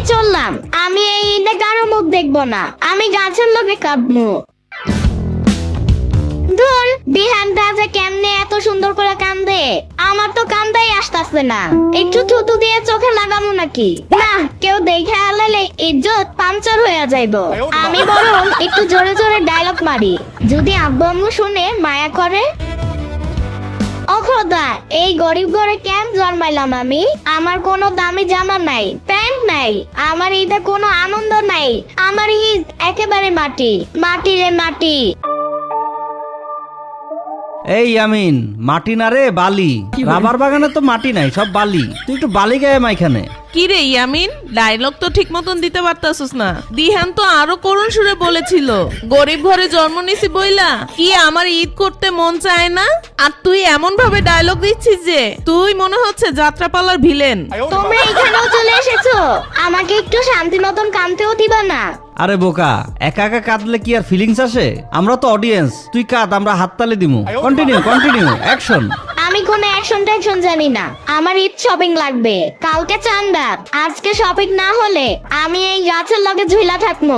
চললাম। আমি এই ঈদে কারো মুখ দেখবো না, আমি গাছের লোকে কাঁদবো। ধুর, বিহানটা যে কেমনে এত সুন্দর করে কান্দে, আমার তো কান্দাই আসতেছে না। একটু থুতু দিয়ে চোখে লাগাবো নাকি? না, কেউ দেখে আলালে ইজ্জত পাঞ্চার হয়ে যাইবো। আমি বরং একটু জোরে জোরে ডায়লগ মারি, যদি আব্বু আম্মু শুনে মায়া করে। ও খোদা, এই গরিব ঘরে কেন জন্মাইলাম আমি? আমার কোনো দামি জামা নাই, প্যান্ট নাই, আমার ঈদে কোনো আনন্দ নাই। আমার ঈদ একেবারে মাটি, মাটি রে মাটি। এই আমিন, মাটি না রে বালি। রাবার বাগানে তো মাটি নাই, সব বালি। তুই একটু বালি গায়ে মাইখানে। কি রে ইয়ামিন, ডায়লগ তো ঠিক মতন দিতে পারতাছিস না। দিহান তো আরো করুণ সুরে বলেছিল, গরিব ঘরে জন্ম নিছি বইলা কি আমার ঈদ করতে মন চায় না। আর তুই এমন ভাবে ডায়লগ দিচ্ছিস যে তুই মনে হচ্ছে যাত্রাপালার ভিলেন। তোমরা এখানেও চলে এসেছো, আমাকে একটু শান্তি মতন কাঁদতেও দিবা না? আরে বোকা, একা একা কাঁদলে কি আর ফিলিংস আসে? আমরা তো অডিয়েন্স, তুই কাঁদ, আমরা হাততালি দিমু। Continue continue, action. আমি কোনো অ্যাকশন ট্যাকশন জানি না, আমার ঈদ শপিং লাগবে। কালকে চান্দা, আজকে শপিং না হলে আমি এই গাছের লগে ঝুলা থাকবো।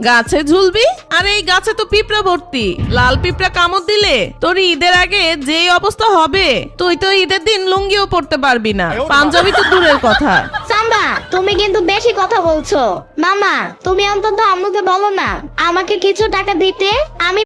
গাছে ঝুলবি? আরে এই গাছে তো পিঁপড়া ভর্তি, লাল পিঁপড়া কামড় দিলে তোর ঈদের আগে যেই অবস্থা হবে, তুই তো ঈদের দিন লুঙ্গিও পরতে পারবি না, পাঞ্জাবি তো দূরের কথা। সাম্বা, তুমি কিন্তু বেশি কথা বলছো। মামা, তুমি অন্তত আম্মুকে বলো না আমাকে কিছু টাকা দিতে, আমি